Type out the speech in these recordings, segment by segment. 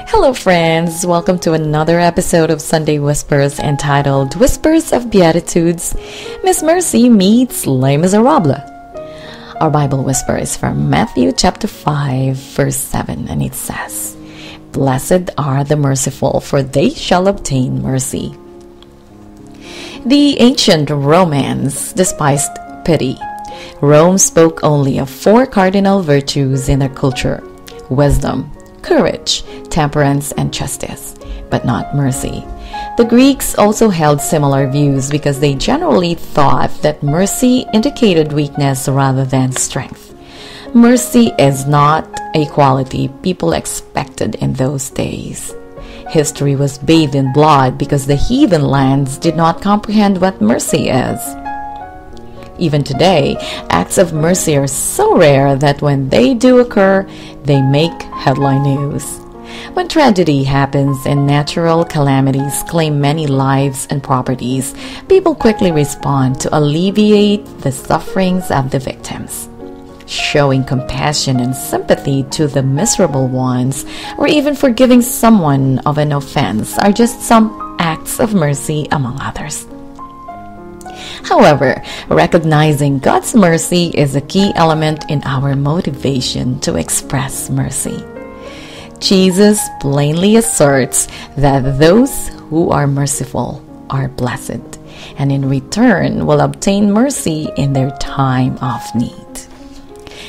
Hello friends, welcome to another episode of Sunday Whispers entitled Whispers of Beatitudes. Miss Mercy meets Les Miserables. Our Bible whisper is from Matthew chapter 5 verse 7, and it says, "Blessed are the merciful, for they shall obtain mercy." The ancient Romans despised pity. Rome spoke only of four cardinal virtues in their culture: wisdom, courage, temperance, and justice, but not mercy. The Greeks also held similar views because they generally thought that mercy indicated weakness rather than strength. Mercy is not a quality people expected in those days. History was bathed in blood because the heathen lands did not comprehend what mercy is. Even today, acts of mercy are so rare that when they do occur, they make headline news. When tragedy happens and natural calamities claim many lives and properties, people quickly respond to alleviate the sufferings of the victims. Showing compassion and sympathy to the miserable ones, or even forgiving someone of an offense, are just some acts of mercy among others. However, recognizing God's mercy is a key element in our motivation to express mercy. Jesus plainly asserts that those who are merciful are blessed, and in return will obtain mercy in their time of need.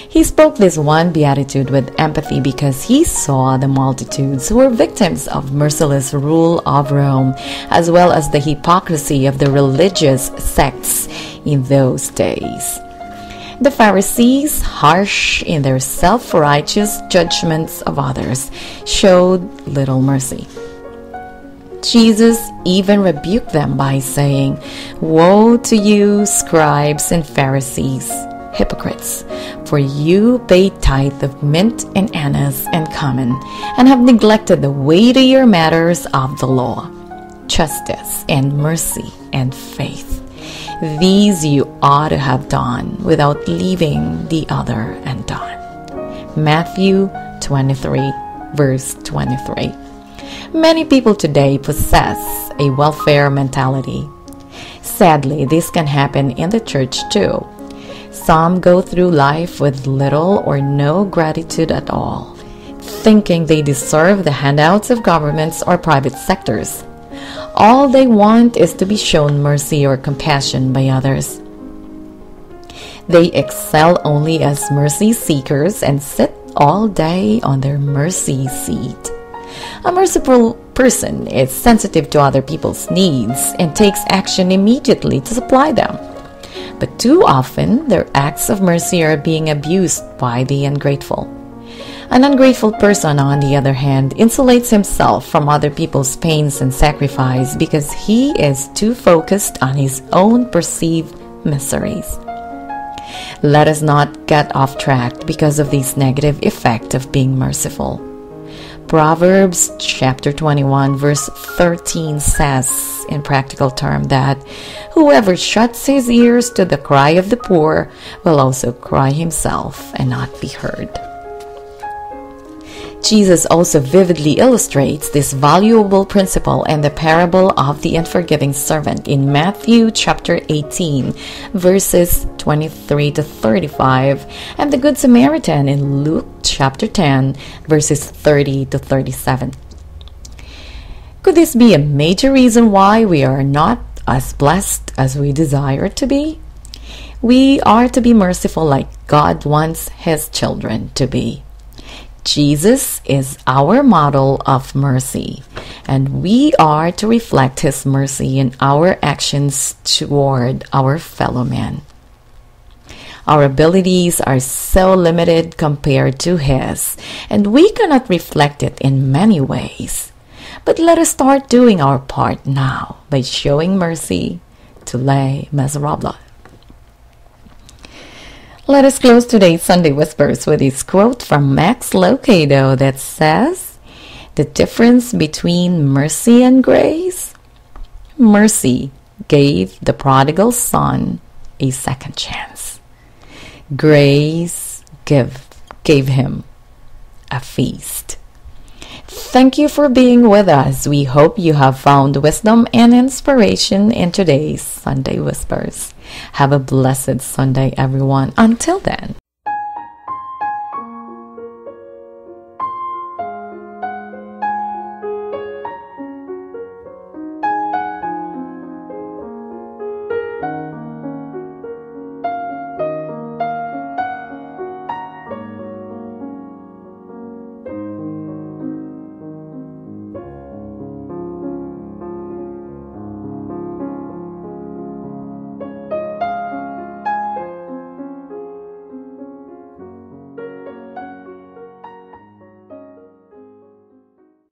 He spoke this one beatitude with empathy because he saw the multitudes who were victims of merciless rule of Rome, as well as the hypocrisy of the religious sects in those days. The Pharisees, harsh in their self-righteous judgments of others, showed little mercy. Jesus even rebuked them by saying, "Woe to you, scribes and Pharisees, hypocrites, for you pay tithe of mint and anise and cumin, and have neglected the weightier matters of the law, justice and mercy and faith. These you ought to have done without leaving the other undone." Matthew 23 verse 23. Many people today possess a welfare mentality. Sadly, this can happen in the church too. Some go through life with little or no gratitude at all, thinking they deserve the handouts of governments or private sectors. All they want is to be shown mercy or compassion by others. They excel only as mercy seekers and sit all day on their mercy seat. A merciful person is sensitive to other people's needs and takes action immediately to supply them. But too often, their acts of mercy are being abused by the ungrateful. An ungrateful person, on the other hand, insulates himself from other people's pains and sacrifice because he is too focused on his own perceived miseries. Let us not get off track because of this negative effect of being merciful. Proverbs chapter 21 verse 13 says in practical term that whoever shuts his ears to the cry of the poor will also cry himself and not be heard. Jesus also vividly illustrates this valuable principle in the parable of the unforgiving servant in Matthew chapter 18 verses 23 to 35 and the Good Samaritan in Luke chapter 10 verses 30 to 37. Could this be a major reason why we are not as blessed as we desire to be? We are to be merciful like God wants His children to be. Jesus is our model of mercy, and we are to reflect His mercy in our actions toward our fellow men. Our abilities are so limited compared to His, and we cannot reflect it in many ways. But let us start doing our part now by showing mercy to Les Miserables. Let us close today's Sunday Whispers with this quote from Max Lucado that says, "The difference between mercy and grace? Mercy gave the prodigal son a second chance. Grace gave him a feast." Thank you for being with us. We hope you have found wisdom and inspiration in today's Sunday Whispers. Have a blessed Sunday, everyone. Until then.